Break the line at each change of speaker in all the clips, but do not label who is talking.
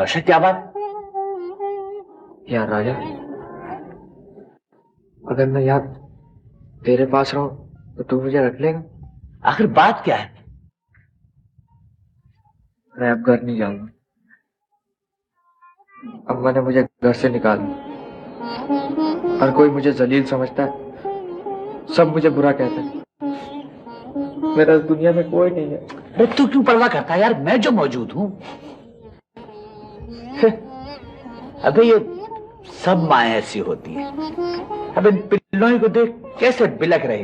नौशाद क्या बात?
यार राजा, अगर मैं यार तेरे पास रहूं तो तू मुझे रख लेगा?
आखिर बात क्या है?
मैं अब घर नहीं जाऊंगा। अम्मा ने मुझे घर से निकाला। हर कोई मुझे जलील समझता है, सब मुझे बुरा कहते हैं। मेरा इस दुनिया में कोई नहीं है।
अरे तू क्यों परवाह करता है यार, मैं जो मौजूद हूं। अबे ये सब माएं ऐसी होती हैं। अब इन पिल्लों को देख कैसे बिलक रहे,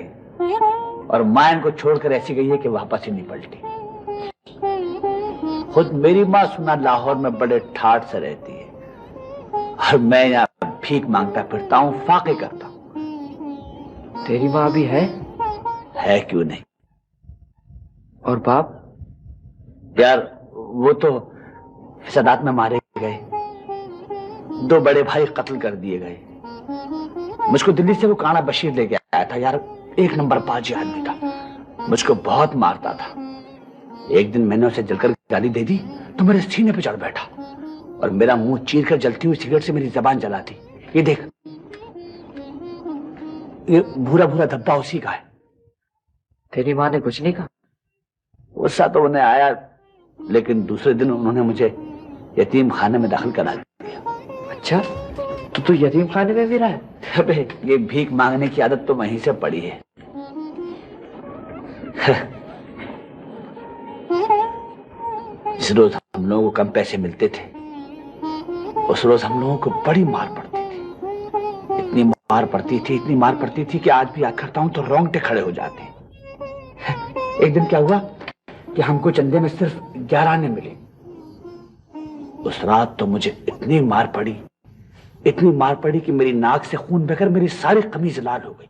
और मां इनको छोड़कर ऐसी गई है कि वापस ही नहीं पलटी। खुद मेरी माँ सुना लाहौर में बड़े ठाठ से रहती है, और मैं यहाँ भीख मांगता फिरता हूँ, फाके करता हूँ।
तेरी माँ भी है?
है क्यों नहीं।
और बाप?
यार वो तो सदात में मारे गए, 2 बड़े भाई कत्ल कर दिए गए। मुझको दिल्ली से वो काना बशीर लेके आया था यार, 1 नंबर पाजी आदमी था, मुझको बहुत मारता था। एक दिन मैंने उसे जलकर गाली दे दी तो मेरे सीने पे चढ़ बैठा, और मेरा मुंह चीर कर जलती हुई सिगरेट से मेरी जबान जला दी। ये देख, ये भूरा भूरा धब्बा उसी का है।
तेरी माँ ने कुछ नहीं कहा?
गुस्सा तो उन्हें आया, लेकिन दूसरे दिन उन्होंने मुझे यतीम खाने में दाखिल करा दिया।
अच्छा, तो तू यतीम खाने में भी रहा है?
अबे ये भीख मांगने की आदत तो वहीं से पड़ी है। जिस रोज हम लोगों को कम पैसे मिलते थे, उस रोज हम लोगों को बड़ी मार पड़ती थी। इतनी मार पड़ती थी कि आज भी याद करता हूं तो रोंगटे खड़े हो जाते हैं। एक दिन क्या हुआ कि हमको चंदे में सिर्फ 11 आने मिले। उस रात तो मुझे इतनी मार पड़ी कि मेरी नाक से खून बहकर मेरी सारी कमीज लाल हो गई।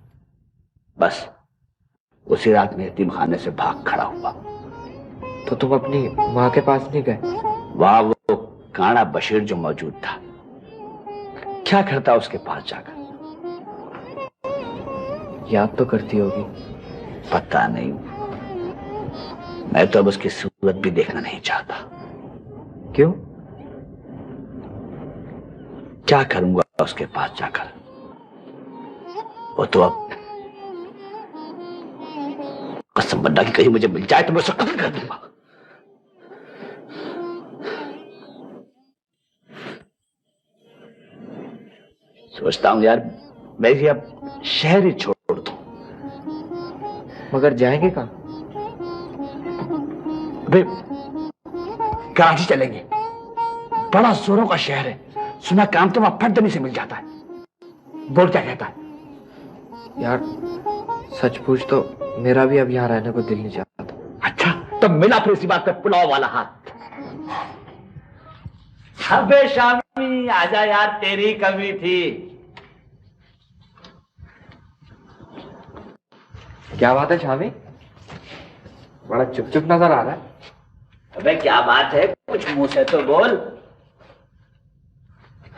बस उसी रात में यतीम खाने से भाग खड़ा हुआ।
तो तुम अपनी माँ के पास नहीं गए?
वहां वो काना बशीर जो मौजूद था, क्या करता उसके पास जाकर?
याद तो करती होगी।
पता नहीं, मैं तो अब उसकी सूरत भी देखना नहीं चाहता।
क्यों?
क्या करूंगा उसके पास जाकर? वो तो अब कसम बंदा की कहीं मुझे मिल जाए तो मैं उसे कत्ल कर दूंगा। सोचता हूं यार, मैं भी अब शहर ही छोड़ दूं।
मगर जाएंगे कहां?
अबे कराची चलेंगे, बड़ा जोरों का शहर है, सुना काम तो वहां फटदनी से मिल जाता है। बोल क्या कहता है?
यार सच पूछ तो मेरा भी अब यहाँ रहने को दिल नहीं चाहता।
अच्छा, तो मिला फिर इसी बात पे पुलाव वाला हाथ। अबे शामी आजा यार, तेरी कमी थी।
क्या बात है शामी, बड़ा चुप चुप नजर आ रहा है।
अबे क्या बात है, कुछ मुंह से तो बोल।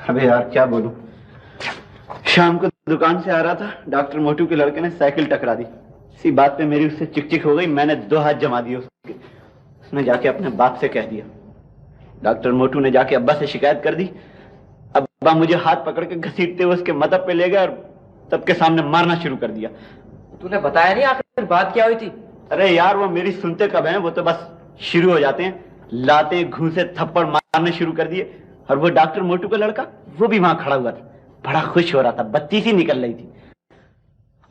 अबे यार क्या बोलूं, शाम को दुकान से आ रहा था, डॉक्टर मोटू के लड़के ने साइकिल टकरा दी। इसी बात पे मेरी उससे चिक हो गई, मैंने 2 हाथ जमा दिए उसके। उसने जाके अपने बाप से कह दिया। डॉक्टर मोटू ने जाके अब्बा से शिकायत कर दी। अब्बा मुझे हाथ पकड़ के घसीटते हुए उसके मदद पे ले गए और सबके सामने मारना शुरू कर दिया।
तूने बताया नहीं आखिर बात क्या हुई थी?
अरे यार वो मेरी सुनते कब हैं, वो तो बस शुरू हो जाते हैं। लाते घूसे थप्पड़ मारने शुरू कर दिए। और वो डॉक्टर मोटू का लड़का, वो भी वहां खड़ा हुआ था, बड़ा खुश हो रहा था, बत्ती सी निकल रही थी।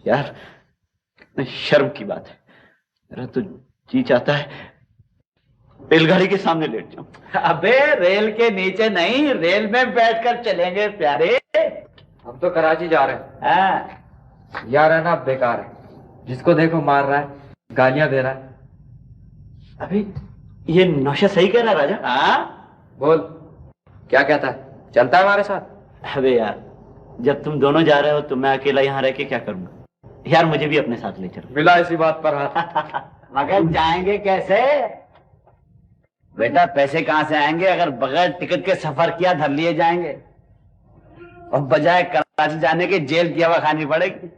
यार शर्म की बात है, मेरा तो जी चाहता है रेलगाड़ी के सामने लेट जाऊं।
अबे रेल के नीचे नहीं, रेल में बैठकर चलेंगे प्यारे।
हम तो कराची जा रहे हैं। यार रहना अब बेकार है, जिसको देखो मार रहा है, गालियां दे रहा है।
अभी ये नौशाद सही कह रहा है राजा।
हाँ
बोल, क्या कहता है? चलता है हमारे साथ?
अबे यार जब तुम दोनों जा रहे हो तो मैं अकेला यहाँ रह के क्या करूंगा? यार मुझे भी अपने साथ ले चलो।
मिला इसी बात पर हाथ।
मगर जाएंगे कैसे बेटा? पैसे कहां से आएंगे अगर बगैर टिकट के सफर किया धर लिए जाएंगे, और बजाय कराची जाने के जेल की हवा खानी पड़ेगी।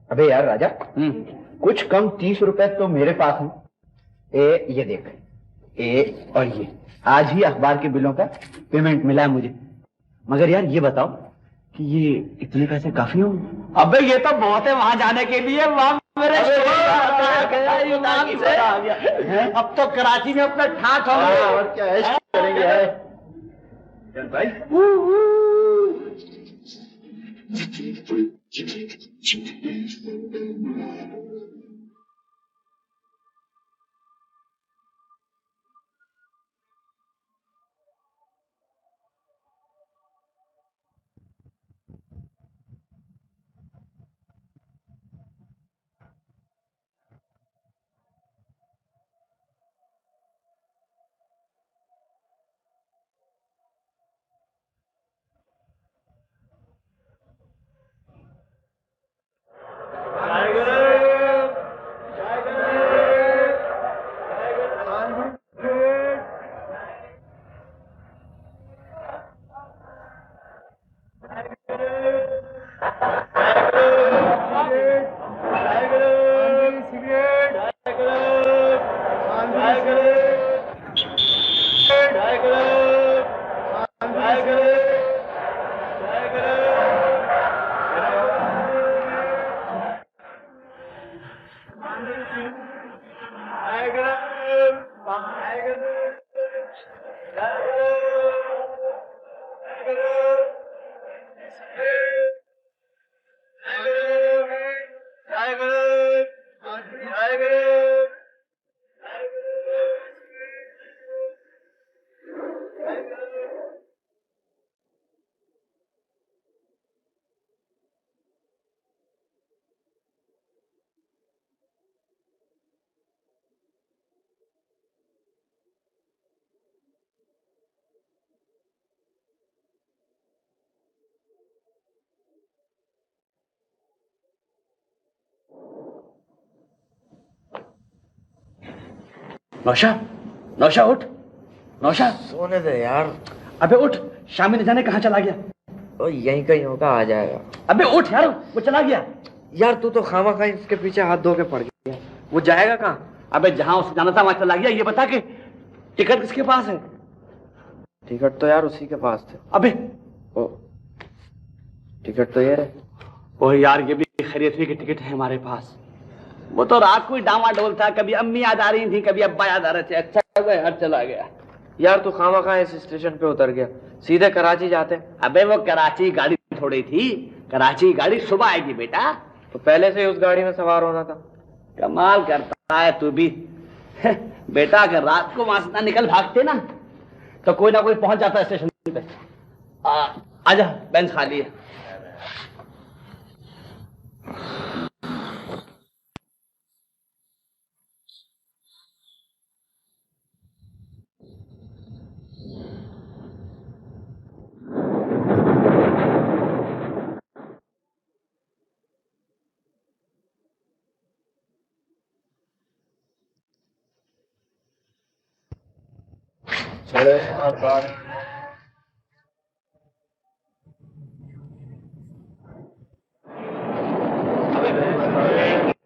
अबे यार राजा, कुछ कम 30 रुपए तो मेरे पास हैं। ये देख, ये और ये, आज ही अखबार के बिलों का पेमेंट मिला है मुझे। मगर यार ये बताओ कि ये इतने पैसे काफी होंगे?
अबे ये तो बहुत है वहां जाने के लिए। वहां मेरे अब तो कराची में अपना ठाठ हो गए।
और क्या ऐश करेंगे भाई।
नौशा, नौशा उठ, नौशा
सोने दे यार।
अबे उठ, शामी न जाने कहाँ चला गया।
ओ यहीं कहीं होगा, आ जाएगा।
अबे उठ यार, वो चला गया।
यार तू तो खामा खाई इसके पीछे हाथ धो के पड़ गया। वो जाएगा कहाँ?
अबे जहां उसे जाना था वहां चला गया। ये बता कि टिकट किसके पास है?
टिकट तो यार उसी के पास थे।
अबे
ओ टिकट तो ये रहे।
ओह यार, ये भी खैरियत हुई कि टिकट है हमारे पास। वो तो रात को ही डामाडोल था, कभी अम्मी याद आ रही थी, कभी अब्बा याद आ रहे थे। अच्छा घर चला गया।
यार तू खामा खा इस स्टेशन पे उतर गया, सीधे कराची जाते।
अबे वो कराची गाड़ी थोड़ी थी, कराची गाड़ी सुबह आएगी बेटा।
तो पहले से ही उस गाड़ी में सवार होना था।
कमाल करता है तू भी। बेटा अगर रात को वहां से ना निकल भागते ना तो कोई ना कोई पहुंच जाता है स्टेशन पे। आजा, बेंच खाली है।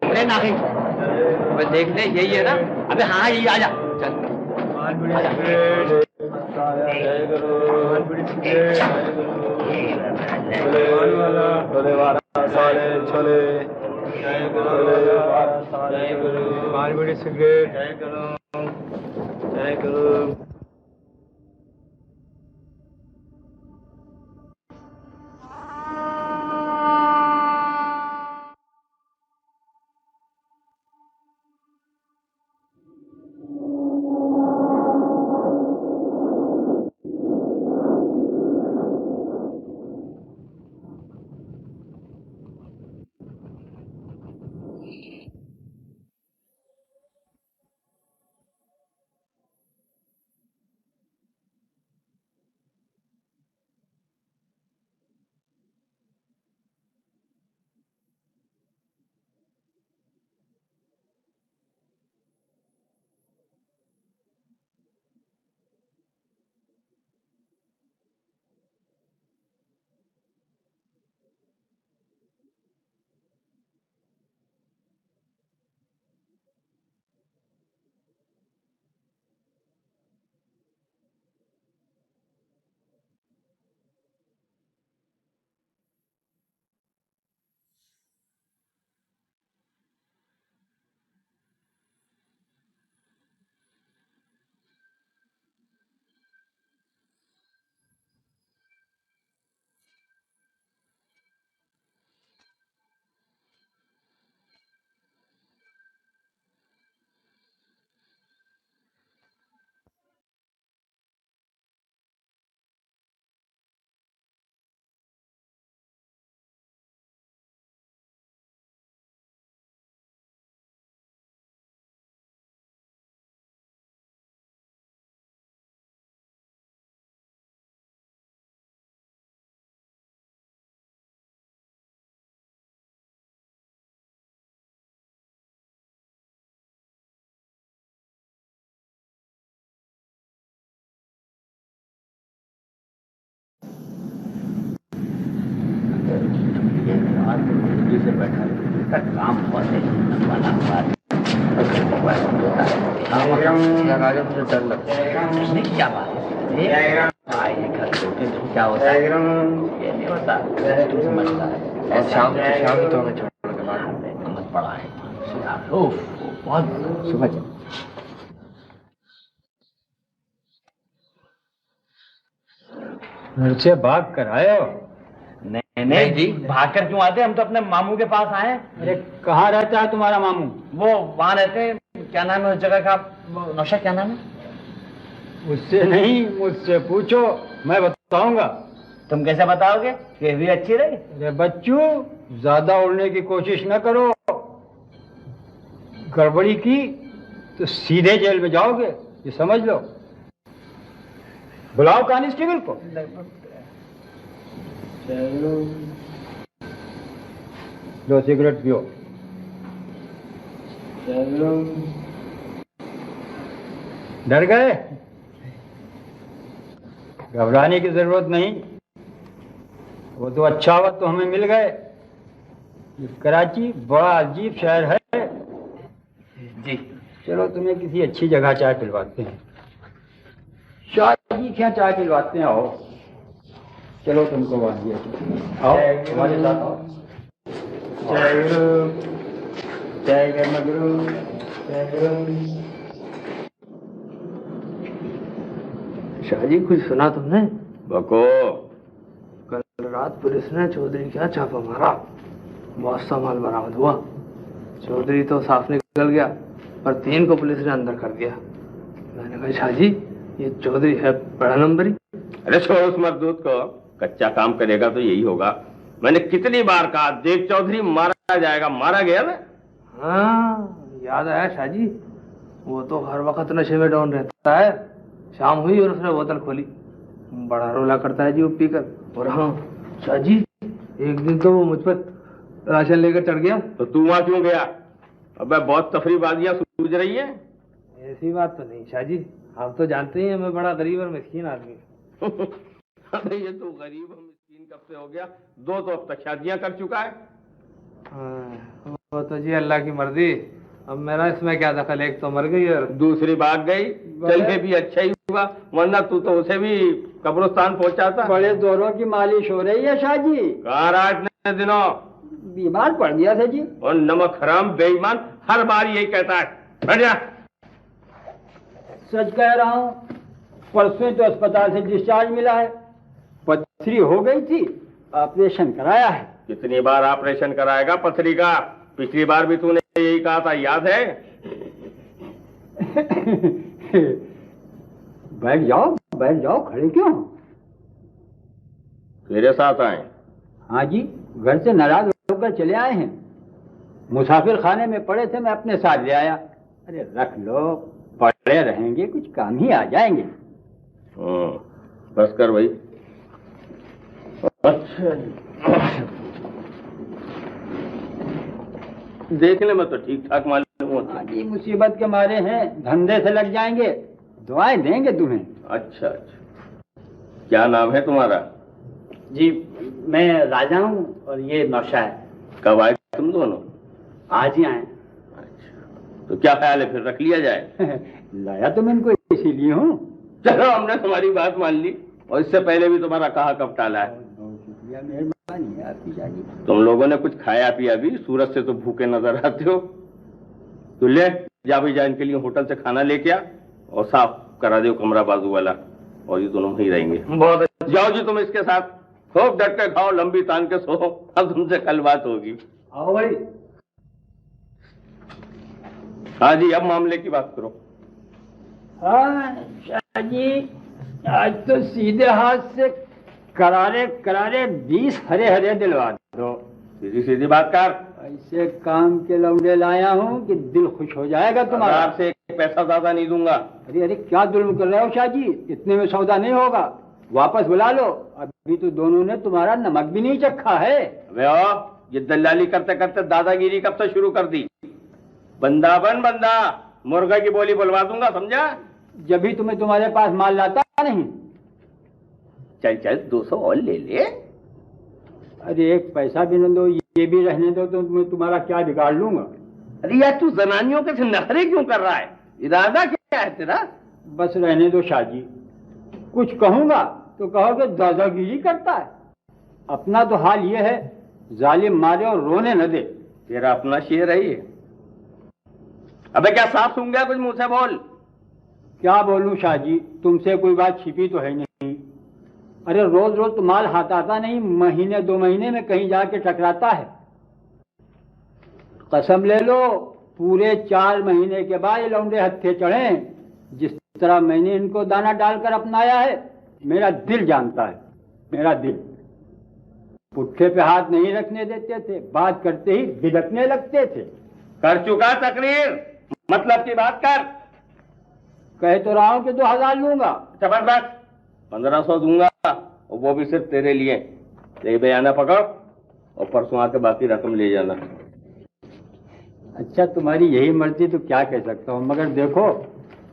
ट्रेन आ गई।
अबे देख ले, यही है ना?
अबे हाँ, यही आजा। चल बाहर तो जिंदगी से बैठा है, काम बहुत है, वाला बात
मुझे डर लगता है।
क्या बात है? आइए घर तो क्या होता है? ये नहीं होता, तू समझता है।
शाम तो हमें छोड़ के बाद
मत पड़ा है बहुत सुबह।
घर से भाग कर आए हो?
नहीं जी, भाग कर क्यों आते? हम तो अपने मामू के पास आए।
अरे कहाँ रहता है तुम्हारा मामू?
वो वहाँ रहते हैं, क्या नाम है उस जगह का? नौशा क्या नाम है?
उससे नहीं, मुझसे पूछो, मैं बताऊंगा।
तुम कैसे बताओगे? ये भी अच्छी रही।
अरे बच्चू, ज्यादा उड़ने की कोशिश न करो, गड़बड़ी की तो सीधे जेल में जाओगे, ये समझ लो। बुलाओ कांस्टेबल को। लो सिगरेट पियो। डर गए? घबराने की जरूरत नहीं, वो तो अच्छा वक्त तो हमें मिल गए। कराची बड़ा अजीब शहर है
जी।
चलो तुम्हें किसी अच्छी जगह चाय पिलवाते हैं, शादी क्या चाय पिलवाते हैं। आओ, चलो तुमको वहां दिया, आओ हमारे साथ आओ। जय गुरु, जय गुरु, जय गुरु।
शाहजी, कुछ सुना तुमने?
बको।
कल रात पुलिस ने चौधरी क्या छापा मारा, बहुत सा माल बरामद हुआ। चौधरी तो साफ निकल गया, पर 3 को पुलिस ने अंदर कर दिया। मैंने कहा शाहजी, ये चौधरी है बड़ा नंबरी।
अरे छोड़ उस मजदूत को, कच्चा काम करेगा तो यही होगा। मैंने कितनी बार कहा, देख चौधरी मारा जाएगा, मारा गया ना।
हाँ, याद आया शाहजी, वो तो हर वक्त नशे में डाउन रहता है। शाम हुई और उसने बोतल खोली, बड़ा रोला करता है जी वो पीकर। और हाँ शाहजी, एक दिन तो वो मुझ पर राशन लेकर चढ़ गया।
तो तू वहां क्यों गया? अबे बहुत तफरीबाजियां सूझ रही है।
ऐसी बात तो नहीं शाहजी, आप तो जानते ही हैं मैं बड़ा गरीब और मिस्कीन आदमी।
अरे ये तो गरीब और मिस्कीन कब से हो गया? 2 तो अब तक शादियां कर चुका है।
वो तो जी अल्लाह की मर्जी, अब मेरा इसमें क्या दखल? एक तो मर गई और
दूसरी भाग गई। चल के भी अच्छा ही हुआ, वरना तू तो उसे भी कब्रिस्तान पहुंचाता।
बड़े जोरों की मालिश हो रही है शाहजी।
कहा रात दिनों
बीमार पड़ गया था जी।
और नमक हराम बेईमान हर बार यही कहता है। बैठ जा।
सच कह रहा हूँ, परसों तो अस्पताल से डिस्चार्ज मिला है, पथरी हो गई थी, ऑपरेशन कराया है।
कितनी बार ऑपरेशन कराएगा पथरी का? पिछली बार भी तूने यही कहा था, याद है? बैठ जाओ, खड़े क्यों? तेरे साथ आए?
हाँ जी, घर से नाराज होकर चले आए हैं। मुसाफिर खाने में पड़े थे, मैं अपने साथ ले आया। अरे रख लो, पड़े रहेंगे, कुछ काम ही आ जाएंगे।
बस कर भाई। अच्छा, देखने में तो ठीक ठाक मालूम होता है।
जी, मुसीबत के मारे हैं, धंधे से लग जाएंगे, दुआएं देंगे तुम्हें।
अच्छा, क्या नाम है तुम्हारा?
जी, मैं राजा हूँ और ये नौशा है।
कब आए तुम दोनों?
आज ही आए।
अच्छा, तो क्या ख्याल है फिर रख लिया जाए?
लाया तो मैं इनको इसीलिए हूँ।
चलो, हमने तुम्हारी बात मान ली, और इससे पहले भी तुम्हारा कहा कब टाला है।
शुक्रिया, मेहरबानी है आपकी जानी।
तुम लोगों ने कुछ खाया पिया भी? सूरज से तो भूखे नजर आते हो। तो ले जा भी जा, इनके लिए होटल से खाना लेके आ और साफ करा दो कमरा बाजू वाला, और ये दोनों वहीं रहेंगे। बहुत जाओ जी, तुम इसके साथ खूब डट के खाओ, लंबी तान के सो। अब तुमसे कल बात होगी।
आओ भाई।
हाँ जी, अब मामले की बात करो।
हाँ शाहजी, आज तो सीधे हाथ से करारे करारे 20 हरे हरे दिलवा दो।
सीधी सीधी बात कर।
ऐसे काम के लौंडे लाया हूँ कि दिल खुश हो जाएगा तुम्हारा।
आपसे एक पैसा ज्यादा नहीं दूंगा।
अरे अरे, क्या जुल्म कर रहे हो शाहजी? इतने में सौदा नहीं होगा, वापस बुला लो। अभी तो दोनों ने तुम्हारा नमक भी नहीं चखा है।
अबे ओ, ये दलाली करते करते दादागिरी कब से शुरू कर दी? बंदा बन बंदा, मुर्गा की बोली बुलवा दूंगा, समझा?
जब भी तुम्हें तुम्हारे पास माल लाता नहीं।
चल चल, 200 और ले ले।
अरे एक पैसा भी न दो, ये भी रहने दो तो मैं तुम्हारा क्या बिगाड़ लूंगा।
अरे यार तू जनानियों के से नखरे क्यों कर रहा है? इरादा क्या है तेरा?
बस रहने दो शाहजी, कुछ कहूंगा तो कहोगे दादागिरी करता है। अपना तो हाल ये है, जालिम मारे और रोने न दे।
तेरा अपना शेर है ये। अबे क्या साफ सुन गया? कुछ मुंह से बोल।
क्या बोलूं शाहजी, तुमसे कोई बात छिपी तो है नहीं। अरे रोज रोज तो माल हाथ आता नहीं, महीने 2 महीने में कहीं जाके टकराता है। कसम ले लो, पूरे 4 महीने के बाद ये लौंडे हत्थे चढ़े। जिस तरह मैंने इनको दाना डालकर अपनाया है, मेरा दिल जानता है, मेरा दिल। पुट्ठे पे हाथ नहीं रखने देते थे, बात करते ही बिदकने लगते थे।
कर चुका तकरीर, मतलब की बात कर।
कह तो रहा हूं कि 2000 लूंगा।
जबरदस्त, 1500 दूंगा, और वो भी सिर्फ तेरे लिए। ले बयाना पकड़ और परसों आके बाकी रकम ले जाना।
अच्छा, तुम्हारी यही मर्जी तो क्या कह सकता हूँ, मगर देखो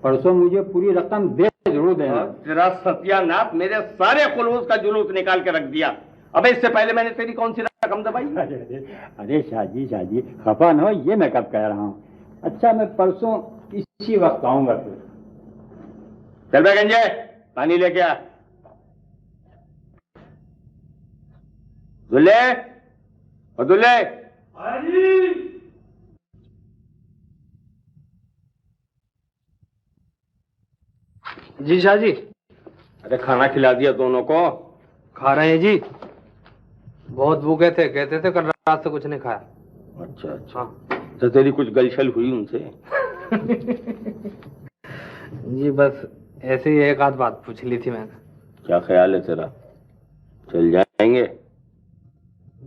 परसों मुझे पूरी रकम दे जरूर देना।
तेरा सत्यानाश, मेरे सारे खुलूस का जुलूस निकाल के रख दिया। अबे इससे पहले मैंने तेरी कौन सी रकम दबाई?
अरे शाहजी खफा न हो, ये मैं कब कह रहा हूँ। अच्छा, मैं परसों इसी वक्त आऊंगा फिर।
चल बे गंजे, पानी लेके आ। दुल्ले और दुल्ले।
जी शाह जी।
अरे खाना खिला दिया दोनों को?
खा रहे हैं जी, बहुत भूखे थे, कहते थे कल रात से कुछ नहीं खाया।
अच्छा अच्छा।
हाँ।
तो तेरी कुछ गलछल हुई उनसे?
जी बस ऐसे ही एक आध बात पूछ ली थी मैंने।
क्या ख्याल है तेरा, चल जाएंगे?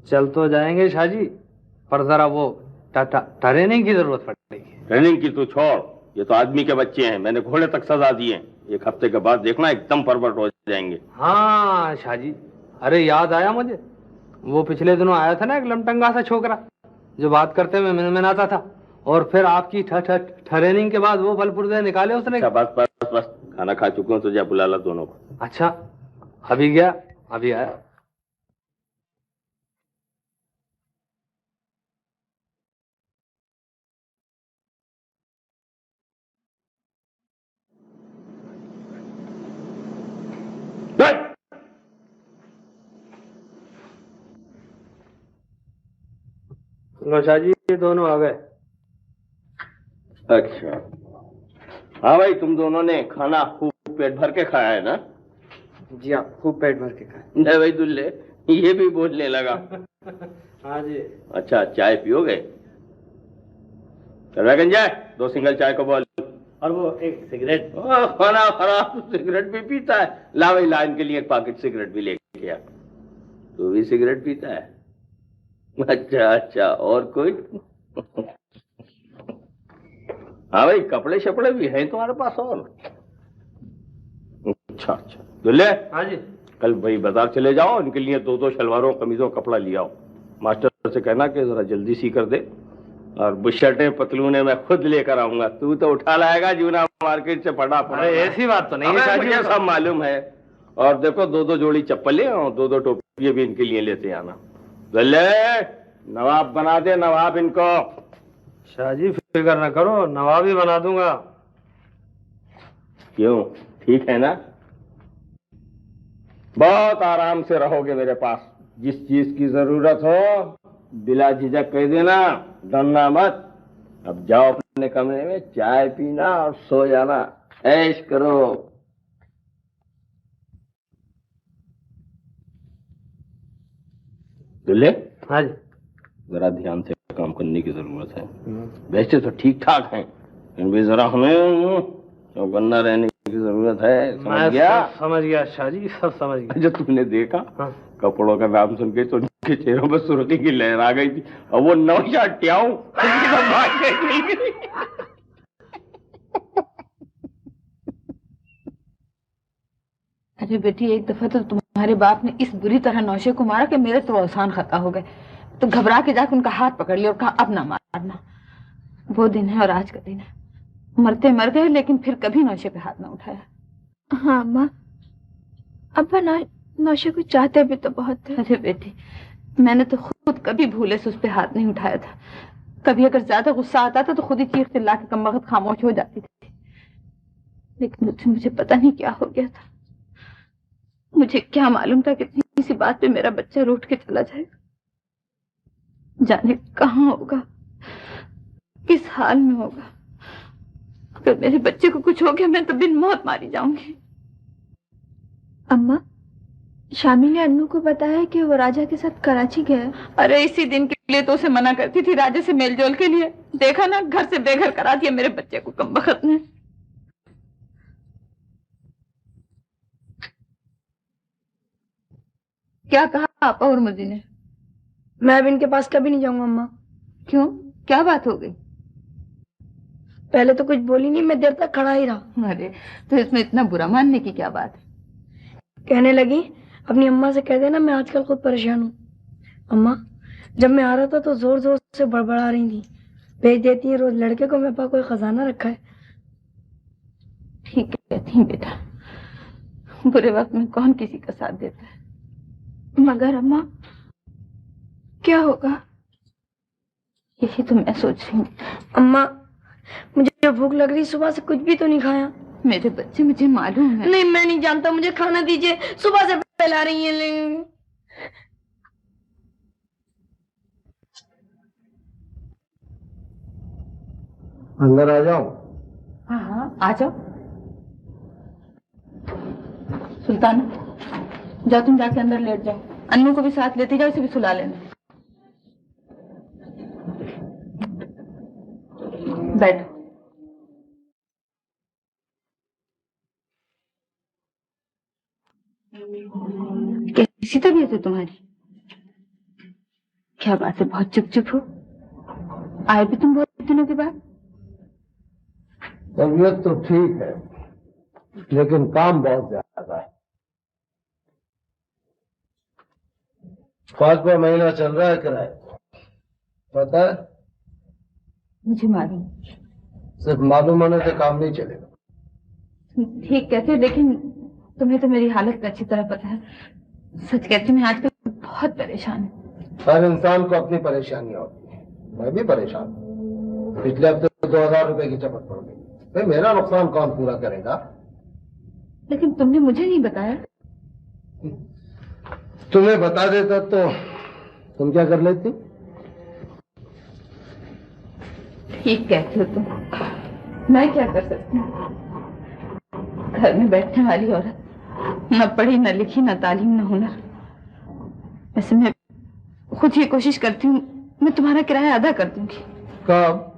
चल तो जाएंगे शाह जी, पर जरा वो ट्रेनिंग की जरूरत पड़ेगी।
ट्रेनिंग की तो छोड़, ये तो आदमी के बच्चे हैं, मैंने घोड़े तक सजा दिए हैं। 1 हफ्ते के बाद देखना एकदम परवट हो जाएंगे।
हाँ शाह जी, अरे याद आया मुझे, वो पिछले दिनों आया था ना एक लमटंगा सा छोकरा, जो बात करते हुए मिनमिनाता था, और फिर आपकी ट्रेनिंग के बाद वो बलपुर्जे निकाले उसने।
अच्छा बस बस बस, खाना खा चुके हो तो जा बुला ला दोनों को।
अच्छा, अभी गया अभी आया। लो शाह जी, ये दोनों आ गए।
अच्छा हाँ भाई, तुम दोनों ने खाना खूब पेट भर के खाया है ना?
जी हाँ, खूब पेट भर के खाए।
नहीं भाई दुल्ले, ये भी बोलने लगा।
हाँ जी।
अच्छा, चाय पियोगे? चल गंजा, 2 सिंगल चाय को बोल।
और वो एक सिगरेट।
खाना खराब, सिगरेट भी पीता है। ला भाई, ला इनके लिए 1 पैकेट सिगरेट भी लेके आ। तू भी सिगरेट पीता है? अच्छा अच्छा, और कोई? हाँ भाई, कपड़े शपड़े भी हैं तुम्हारे पास? और अच्छा अच्छा। दुल्ले। हाँ जी। कल भाई बाजार चले जाओ, इनके लिए 2-2 शलवारों कमीजों कपड़ा ले आओ। मास्टर से कहना कि जरा जल्दी सी कर दे, और बुशर्टें पतलूने मैं खुद लेकर आऊंगा। तू तो उठा लाएगा जूना मार्केट से पड़ा पड़ा।
अरे ऐसी बात तो नहीं है,
मुझे सब मालूम है। और देखो 2-2 जोड़ी चप्पलें और 2-2 टोपियां भी इनके लिए लेते आना। दुल्ले, नवाब बना दे, नवाब इनको।
शाह जी फिक्र न करो, नवाब ही बना दूंगा।
क्यों, ठीक है ना? बहुत आराम से रहोगे मेरे पास। जिस चीज की जरूरत हो बिला झिझक कह देना, डरना मत। अब जाओ अपने कमरे में, चाय पीना और सो जाना, ऐश करो। दुल्ले।
हाँ जी।
जरा ध्यान से काम करने की जरूरत है। वैसे तो ठीक ठाक हैं, लेकिन भी जरा हमें चौकन्ना रहने की जरूरत है। समझ गया?
समझ गया शाह जी, सब समझ गया।
जो तुमने देखा, हाँ। कपड़ों का नाम सुन के तो उनके चेहरों पर सुर्खी की लहर आ गई थी, और वो नौशाटियाओं
अरे बेटी, एक दफा तो तुम्हारे बाप ने इस बुरी तरह नौशे को मारा कि मेरे तो आसान खता हो गए। तो घबरा के जाकर उनका हाथ पकड़ लिया और कहा अब ना मारना। वो दिन है और आज का दिन है। मरते मर गए, लेकिन फिर कभी नौशे पे हाथ ना उठाया।
हाँ माँ, अब्बा नौशे को चाहते भी तो बहुत थे।
अरे बेटी, मैंने तो खुद कभी भूले से उस पे हाथ नहीं उठाया था। कभी अगर ज्यादा गुस्सा आता था तो खुद ही चीख चिल्ला के कम वक्त खामोश हो जाती थी। लेकिन उस दिन मुझे पता नहीं क्या हो गया था। मुझे क्या मालूम था कि इतनी सी बात पे मेरा बच्चा रूठ के चला जाएगा। जाने कहाँ होगा, किस हाल में होगा। अगर मेरे बच्चे को कुछ हो गया मैं तो बिन मौत मारी जाऊंगी।
अम्मा, शामी ने अन्नू को बताया कि वो राजा के साथ कराची गया।
अरे इसी दिन के लिए तो उसे मना करती थी, राजा से मेलजोल के लिए। देखा ना, घर से बेघर करा दिया मेरे बच्चे को कमबख्त ने। क्या कहा आपा और मुझी ने?
मैं अब इनके पास कभी नहीं जाऊंगा अम्मा।
क्यों, क्या बात हो गई?
पहले तो कुछ बोली नहीं, मैं देर तक खड़ा ही रहा।
अरे तो इसमें इतना बुरा मानने की क्या बात है?
कहने लगी अपनी अम्मा से कह देना मैं आजकल खुद परेशान हूँ। अम्मा, जब मैं आ रहा था तो जोर जोर से बड़बड़ा रही थी, भेज देती है रोज लड़के को, मेरे पास कोई खजाना रखा है।
ठीक कहती है बेटा, बुरे वक्त में कौन किसी का साथ देता है।
मगर अम्मा क्या होगा?
यही तो मैं सोच रही हूँ।
अम्मा, मुझे भूख लग रही, सुबह से कुछ भी तो नहीं खाया।
मेरे बच्चे, मुझे मालूम है।
नहीं, मैं नहीं जानता, मुझे खाना दीजिए, सुबह से फैला रही है।
अंदर आ जाओ।
हाँ हाँ आ जाओ। सुल्तान, जाओ तुम जाके अंदर लेट जाओ। अन्नू को भी साथ लेते जाओ, इसे भी सुला लेना। बैठो। कैसी तबीयत है तुम्हारी? क्या बात है, बहुत चुप चुप हो? आए भी तुम बहुत दिनों के बाद।
तबीयत तो ठीक है, लेकिन काम बहुत ज्यादा है। 5वां महीना चल रहा है किराए, पता है?
मुझे मालूम।
सिर्फ मालूम होने से काम नहीं चलेगा।
ठीक कहते हो, लेकिन तुम्हें तो मेरी हालत अच्छी तरह पता है। सच कहती हूँ, मैं आजकल बहुत परेशान हूँ।
हर इंसान को अपनी परेशानियां होती है, मैं भी परेशान हूँ। पिछले हफ्ते 2000 रुपए की चपत पड़ गई। भाई मेरा नुकसान कौन पूरा करेगा?
लेकिन तुमने मुझे नहीं बताया।
तुम्हें बता देता तो तुम क्या कर लेती?
ठीक कहते हो तुम, मैं क्या कर सकती हूँ? घर में बैठने वाली औरत, न पढ़ी न लिखी, न तालीम न हुनर। वैसे मैं खुद ही कोशिश करती हूँ, मैं तुम्हारा किराया अदा कर दूंगी।
कब?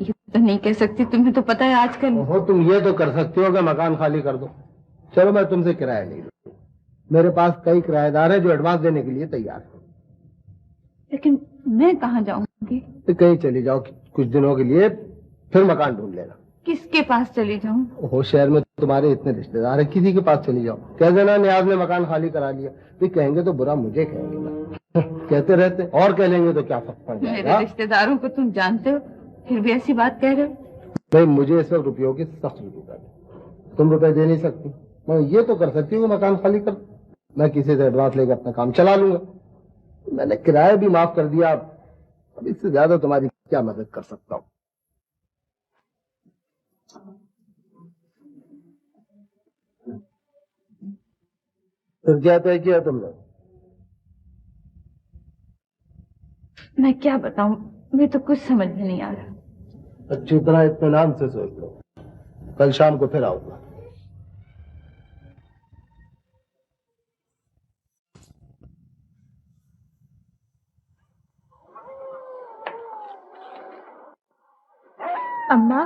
ये तो नहीं कह सकती, तुम्हें तो पता है आजकल।
हो, तुम ये तो कर सकती हो कि मकान खाली कर दो। चलो मैं तुमसे किराया नहीं लूँ, मेरे पास कई किराएदार हैं जो एडवांस देने के लिए तैयार हैं।
लेकिन मैं कहाँ जाऊंगी?
तो कहीं चली जाओ कुछ दिनों के लिए, फिर मकान ढूंढ लेना।
किसके पास चली जाऊं?
हो, शहर में तुम्हारे इतने रिश्तेदार हैं, किसी के पास चली जाओ। कह देना नियाज ने मकान खाली करा लिया। भी कहेंगे तो बुरा मुझे कहेंगे ना। कहते रहते, और कह लेंगे तो क्या फर्क पड़ जाएगा?
मेरे रिश्तेदारों को तुम जानते हो, फिर भी ऐसी बात कह रहे हो।
नहीं, मुझे इस वक्त रुपयों की सख्त जरूरत है। तुम रुपए दे नहीं सकती, मैं ये तो कर सकती हूँ मकान खाली कर, मैं किसी से एडवांस लेकर अपना काम चला लूंगा। मैंने किराया भी माफ कर दिया, अब इससे ज्यादा तुम्हारी क्या मदद कर सकता हूँ? फिर क्या तय किया तुमने?
मैं क्या बताऊं, मुझे तो कुछ समझ में नहीं आ रहा।
अच्छी तरह इत्मीनान से सोच लो, कल शाम को फिर आऊंगा।
अम्मा,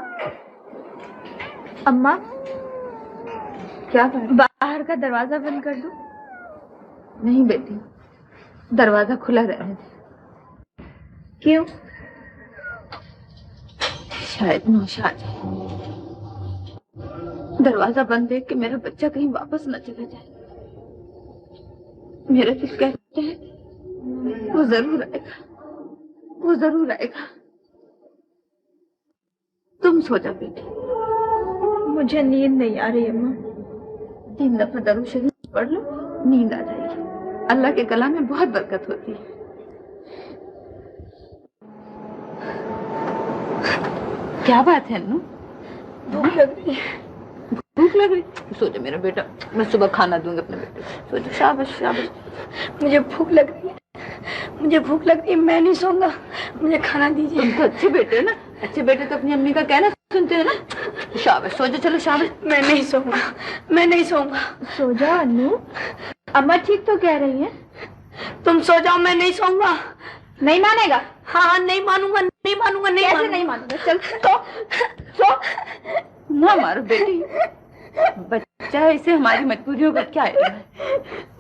अम्मा,
क्या बात?
बाहर का दरवाजा बंद कर दो।
नहीं बेटी, दरवाजा खुला रहने दे।
क्यों?
शायद नौशाद है। दरवाजा बंद देख के मेरा बच्चा कहीं वापस न चला जाए। मेरा दिल कहता है वो जरूर आएगा, वो जरूर आएगा। तुम सो जा बेटी।
मुझे नींद नहीं आ रही अम्मा।
3 दफा दरूद शरीफ पढ़ लो, नींद आ जाएगी। अल्लाह के कलाम में बहुत बरकत होती है। क्या बात है अन्नू?
भूख लग रही है।
भूख लग रही? सो जा मेरा बेटा, मैं सुबह खाना दूंगी अपने बेटे को। सो जा, शाबाश शाबाश।
मुझे भूख लग रही है, मुझे भूख लग रही है, मैं नहीं सोऊंगा, मुझे खाना दीजिए।
तुम तो अच्छे बेटे ना, अच्छे बेटे तो अपनी अम्मी का कहना सुनते हैं ना। शाबाश, सो जा, चलो शाबाश।
मैं नहीं सोऊंगा, मैं नहीं सोऊंगा।
सो जा अन्नू, अम्मा ठीक तो कह रही हैं।
तुम सो जाओ, मैं नहीं सोऊंगा।
नहीं मानेगा?
हाँ, नहीं मानूंगा, नहीं मानूंगा, नहीं
कैसे
मानूंगा।
नहीं मानूंगा? चल सो।
ना मारो बेटी, बच्चा है, इसे हमारी मजबूरियों का क्या है?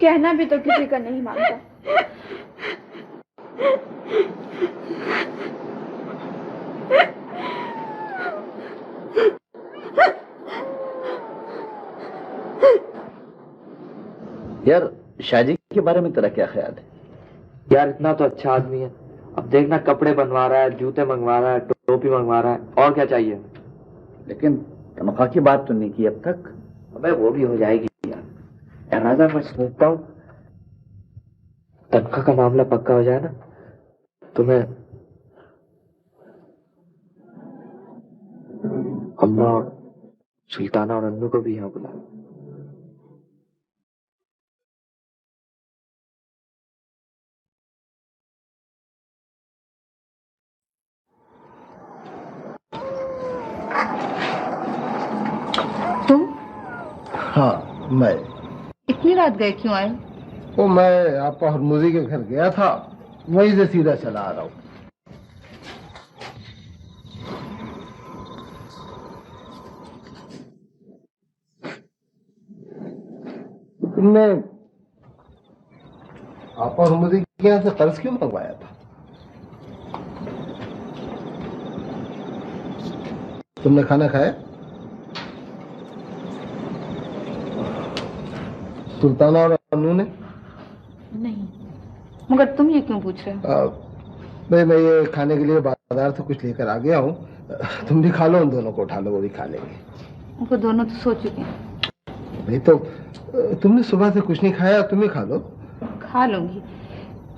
कहना भी तो किसी का नहीं मानता।
यार शाहजी के बारे में तेरा क्या ख्याल है?
यार इतना तो अच्छा आदमी है, अब देखना कपड़े बनवा रहा है, जूते मंगवा रहा है, टोपी मंगवा रहा है, और क्या चाहिए।
लेकिन तनख्वाह की बात तो नहीं की अब तक।
अबे वो भी हो जाएगी यार। राजा मैं सोचता हूँ तनख्वाह का मामला पक्का हो जाए ना, तुम्हें अम्मा सुल्ताना और अन्नू को भी यहाँ बुला।
तुम?
हाँ मैं।
इतनी रात गए क्यों आए?
वो मैं आपा हरमुजी के घर गया था, वहीं से सीधा चला आ रहा हूँ। तुमने आपा हरमुजी के यहाँ से कर्ज क्यों मंगवाया था? तुमने खाना खाया? सुल्ताना और अन्नू ने?
नहीं, मगर तुम ये क्यों पूछ रहे हो?
भाई मैं ये खाने के लिए बाजार से कुछ लेकर आ गया हूँ, तुम भी खा लो, उन दोनों को उठा लो, वो भी खा लेंगे।
उनको दोनों तो सो चुके हैं।
नहीं तो तुमने सुबह से कुछ नहीं खाया, तुम ही खा लो।
खा लूंगी,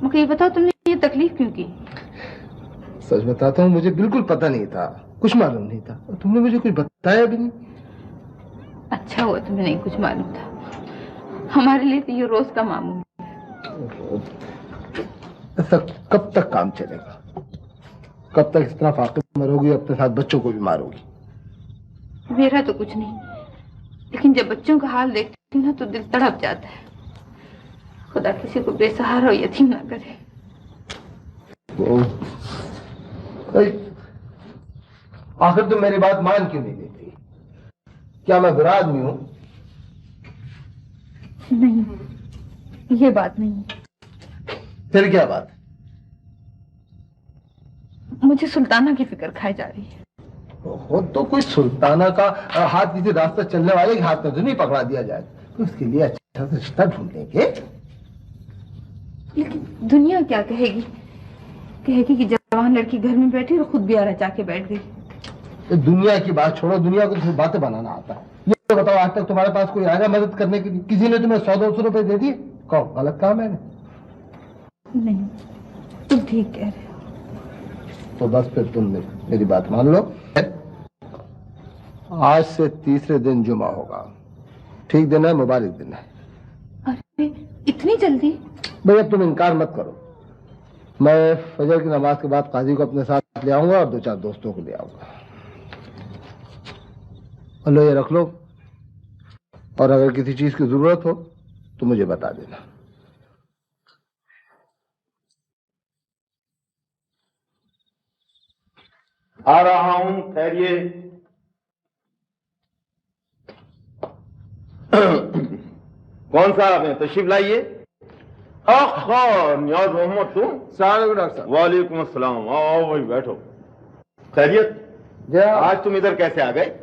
मगर ये बताओ तुमने ये तकलीफ क्यों की?
सच बताता हूँ, मुझे बिल्कुल पता नहीं था, कुछ मालूम नहीं था, तुमने मुझे कुछ बताया भी नहीं।
अच्छा हुआ तुम्हें नहीं कुछ मालूम था, हमारे लिए तो ये रोज का मामूल है।
ऐसा कब तक काम चलेगा? कब तक इस तरह फाकिर मरोगी, अपने साथ बच्चों को भी मारोगी?
मेरा तो कुछ नहीं, लेकिन जब बच्चों का हाल देखती हूँ ना तो दिल तड़प जाता है। खुदा किसी को बेसहारा और यतीम ना करे।
आखिर तुम मेरी बात मान क्यों नहीं लेती? क्या मैं बुरा आदमी हूँ?
नहीं, ये बात नहीं।
फिर क्या बात?
मुझे सुल्ताना की फिक्र खाई जा रही है।
हो तो कोई सुल्ताना का हाथ किसी रास्ता चलने वाले के हाथ में तो नहीं पकड़ा दिया जाए, तो उसके लिए अच्छा सा रिश्ता ढूंढ लेंगे।
लेकिन दुनिया क्या कहेगी? कहेगी कि जवान लड़की घर में बैठी और खुद भी आरा जाके बैठ गई।
दुनिया की बात छोड़ो, दुनिया को तो बातें बनाना आता है। ये बताओ, आज तक तुम्हारे पास कोई आया मदद करने के लिए? किसी ने तुम्हें 100-200 रुपए दे दिए? कौन गलत काम है?
नहीं, तुम ठीक कह रहे हो।
तो बस फिर तुम मेरी बात मान लो। आज से तीसरे दिन जुमा होगा, ठीक दिन है, मुबारक दिन है।
अरे इतनी जल्दी?
भाई अब तुम इनकार मत करो, मैं फजर की नमाज के बाद काजी को अपने साथ ले आऊंगा और 2-4 दोस्तों को ले आऊंगा। लो ये रख लो, और अगर किसी चीज की जरूरत हो तो मुझे बता देना।
आ रहा हूं, ठहरिए। कौन साहब हैं? तशरीफ लाइए। नियाज मोहम्मद तुम?
डॉक्टर साहब।
वालेकुम अस्सलाम। आओ भाई बैठो। खैरियत? आज तुम इधर कैसे आ गए?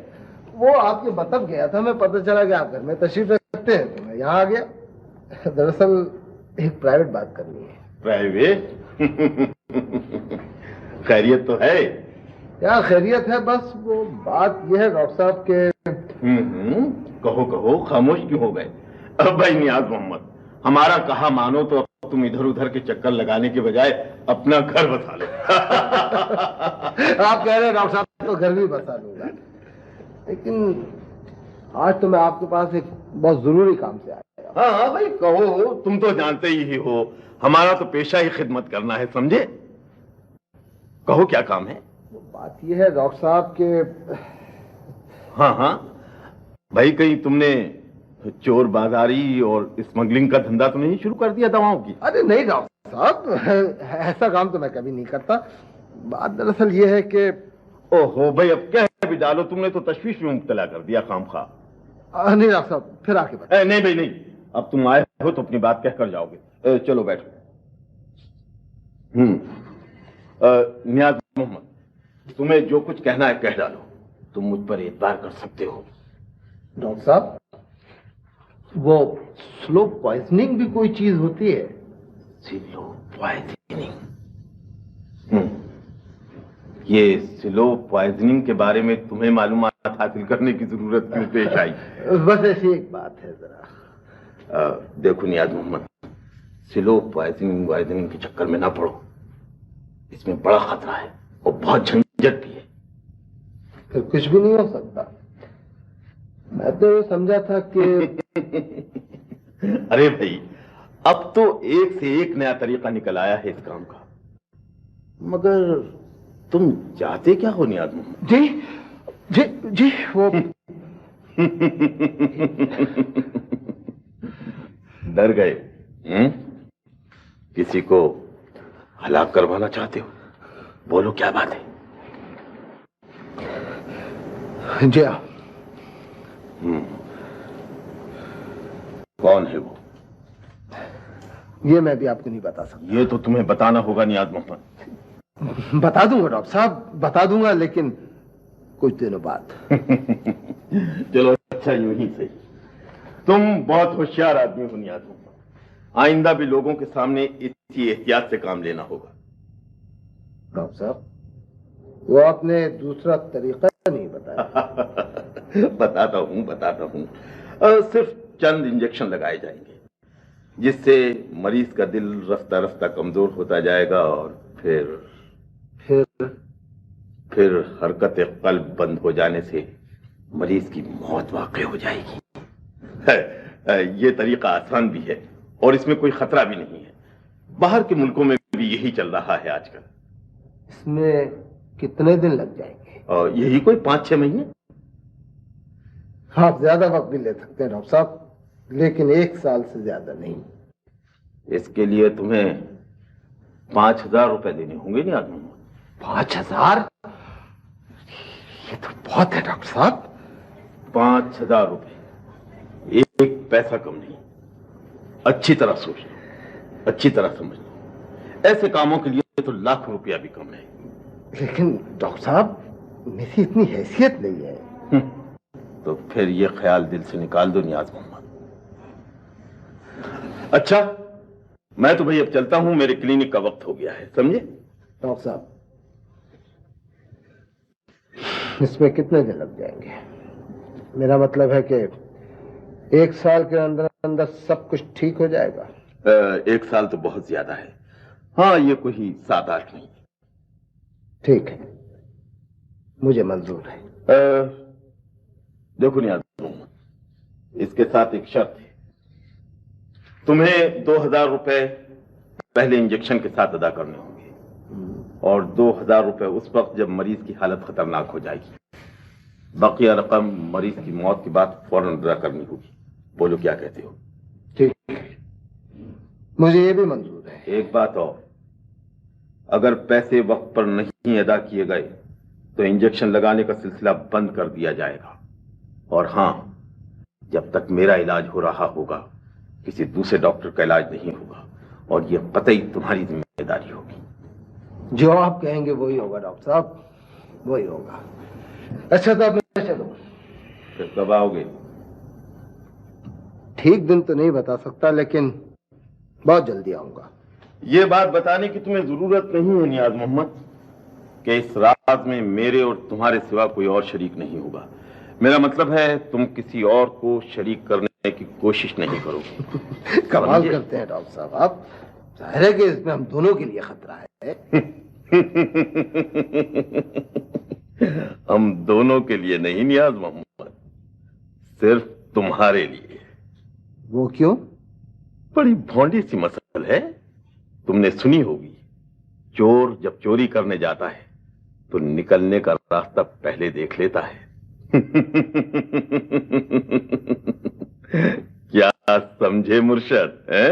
वो आपके मतलब गया था, मैं पता चला कि आप घर में तशरीफ रखते हैं तो मैं यहाँ आ गया। दरअसल एक प्राइवेट बात करनी है।
प्राइवेट? खैरियत तो है?
क्या खैरियत है, बस वो बात यह है डॉक्टर साहब के।
कहो कहो, खामोश क्यों हो गए? अब भाई नियाज मोहम्मद,
हमारा कहा मानो तो अब तुम इधर उधर के चक्कर लगाने के बजाय अपना घर बसा लो।
आप कह रहे हैं डॉक्टर साहब तो घर भी बसा लूंगा, लेकिन आज तो मैं आपके पास एक बहुत जरूरी काम से आया।
हाँ हाँ भाई कहो, तुम तो जानते ही हो हमारा तो पेशा ही खिदमत करना है, समझे? कहो क्या काम है?
बात यह है डॉक्टर साहब के।
हाँ हाँ भाई, कहीं तुमने चोर बाजारी और स्मगलिंग का धंधा तो नहीं शुरू कर दिया दवाओं की?
अरे नहीं डॉक्टर साहब, ऐसा काम तो मैं कभी नहीं करता। बात दरअसल ये है कि
ओहो भाई, अब कह भी डालो, तुमने तो तशवीश में मुब्तला कर दिया खामखा।
नहीं डॉक्टर साहब, फिर आके बताओ।
नहीं भाई नहीं, अब तुम आए हो तो अपनी बात कहकर जाओगे। चलो बैठो। नियाज मोहम्मद, तुम्हें जो कुछ कहना है कह डालो, तुम मुझ पर एतबार कर सकते हो।
डॉक्टर साहब, वो स्लो पॉइजनिंग भी कोई चीज होती है?
Slow poisoning? ये स्लो पॉइजनिंग के बारे में तुम्हें मालूमात हासिल करने की जरूरत क्यों पेश आई?
बस ऐसी एक बात है जरा।
देखो नियाज मोहम्मद, स्लो पॉइजनिंग के चक्कर में ना पड़ो, इसमें बड़ा खतरा है और बहुत झंझट भी है।
फिर कुछ भी नहीं हो सकता? मैं तो ये समझा था कि
अरे भाई, अब तो एक से एक नया तरीका निकल आया है इस काम का। मगर तुम चाहते क्या हो नियाज मोहम्मद?
जी जी जी, वो
डर गए? किसी को हलाक करवाना चाहते हो? बोलो क्या बात है?
जी हाँ।
कौन है वो?
ये मैं भी आपको नहीं बता सकता।
ये तो तुम्हें बताना होगा नियाज मोहम्मद।
बता दूंगा डॉक्टर साहब, बता दूंगा, लेकिन कुछ दिनों बाद।
चलो अच्छा, यूं ही सही। तुम बहुत होशियार आदमी हो नियाज मोहम्मद, आइंदा भी लोगों के सामने इसी एहतियात से काम लेना होगा।
डॉक्टर साहब, वो आपने दूसरा तरीका नहीं बताया।
बताता हूं। सिर्फ चंद इंजेक्शन लगाए जाएंगे, जिससे मरीज का दिल रफ्ता रफ्ता कमजोर होता जाएगा और फिर हरकत कल्ब बंद हो जाने से मरीज की मौत वाक़ई हो जाएगी। ये तरीका आसान भी है और इसमें कोई खतरा भी नहीं है। बाहर के मुल्कों में भी यही चल रहा है आजकल।
इसमें कितने दिन लग जाएंगे?
यही कोई 5-6 महीने।
आप ज्यादा वक्त भी ले सकते हैं डॉक्टर साहब, लेकिन 1 साल से ज्यादा नहीं।
इसके लिए तुम्हें 5,000 रुपए देने होंगे नहीं आदमी?
5,000? ये तो बहुत है डॉक्टर साहब।
5,000 रुपए, एक पैसा कम नहीं। अच्छी तरह सोच लो, अच्छी तरह समझ लो, ऐसे कामों के लिए तो लाख रुपया भी कम है।
लेकिन डॉक्टर साहब, मेरी इतनी हैसियत नहीं है।
तो फिर ये ख्याल दिल से निकाल दो नियाज मोहम्मद। अच्छा, मैं तो भाई अब चलता हूं, मेरे क्लिनिक का वक्त हो गया है, समझे?
डॉक्टर साहब, इसमें कितने दिन लग जाएंगे? मेरा मतलब है कि 1 साल के अंदर अंदर सब कुछ ठीक हो जाएगा?
1 साल तो बहुत ज्यादा है। हाँ, ये कोई 7-8 नहीं।
ठीक है, मुझे मंजूर है।
देखो नियाज मोहम्मद, इसके साथ एक शर्त है। तुम्हें 2,000 रुपए पहले इंजेक्शन के साथ अदा करने होंगे और 2,000 रुपए उस वक्त जब मरीज की हालत खतरनाक हो जाएगी। बाकी रकम मरीज की मौत के बाद फौरन अदा करनी होगी। बोलो क्या कहते हो?
ठीक है, मुझे ये भी मंजूर है।
एक बात और, अगर पैसे वक्त पर नहीं अदा किए गए तो इंजेक्शन लगाने का सिलसिला बंद कर दिया जाएगा। और हां, जब तक मेरा इलाज हो रहा होगा किसी दूसरे डॉक्टर का इलाज नहीं होगा और यह कतई तुम्हारी जिम्मेदारी होगी।
जो आप कहेंगे वही होगा डॉक्टर साहब, वही होगा। अच्छा, तो अब मैं चलूं?
फिर कब आओगे?
ठीक दिन तो नहीं बता सकता, लेकिन बहुत जल्दी आऊंगा।
ये बात बताने की तुम्हें जरूरत नहीं है नियाज मोहम्मद कि इस राज में मेरे और तुम्हारे सिवा कोई और शरीक नहीं होगा। मेरा मतलब है तुम किसी और को शरीक करने की कोशिश नहीं करो।
कमाल करते हैं डॉक्टर साहब आप। जाहिर है कि इसमें हम दोनों के लिए खतरा है।
हम दोनों के लिए नहीं नियाज मोहम्मद, सिर्फ तुम्हारे लिए।
वो क्यों?
बड़ी भौंडी सी मसल है, तुमने सुनी होगी। चोर जब चोरी करने जाता है तो निकलने का रास्ता पहले देख लेता है। क्या समझे मुर्शद हैं?